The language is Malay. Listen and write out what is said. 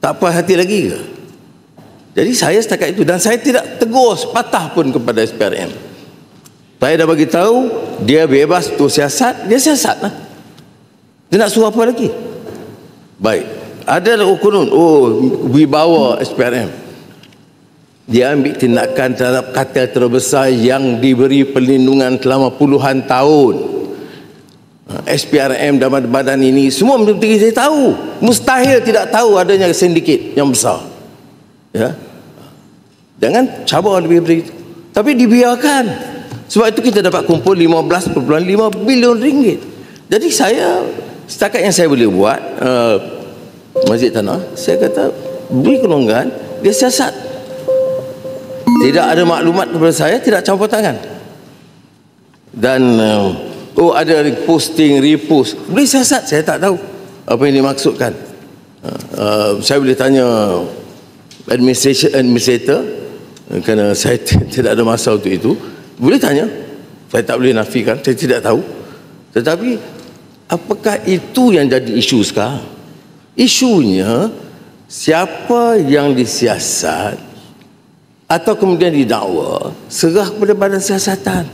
Tak puas hati lagi ke? Jadi saya setakat itu, dan saya tidak tegur sepatah pun kepada SPRM. Saya dah bagi tahu dia bebas untuk siasat, dia siasat lah. Dia nak suruh apa lagi? Baik, ada ukurun, wibawa SPRM. Dia ambil tindakan terhadap kartel terbesar yang diberi perlindungan selama puluhan tahun. SPRM dan badan ini semua menteri saya tahu. Mustahil tidak tahu adanya sindiket yang besar. Ya. Jangan cabar lebih, tapi dibiarkan. Sebab itu kita dapat kumpul 15.5 bilion ringgit. Jadi saya, setakat yang saya boleh buat, Masjid Tanah, saya kata beri kelonggaran, dia siasat. Tidak ada maklumat kepada saya, tidak campur tangan. Dan ada posting, repost, boleh siasat, saya tak tahu apa yang dimaksudkan. Saya boleh tanya administrator, kerana saya tidak ada masa untuk itu. Boleh tanya, saya tak boleh nafikan, saya tidak tahu. Tetapi apakah itu yang jadi isu sekarang? Isunya siapa yang disiasat atau kemudian didakwa serah kepada badan siasatan.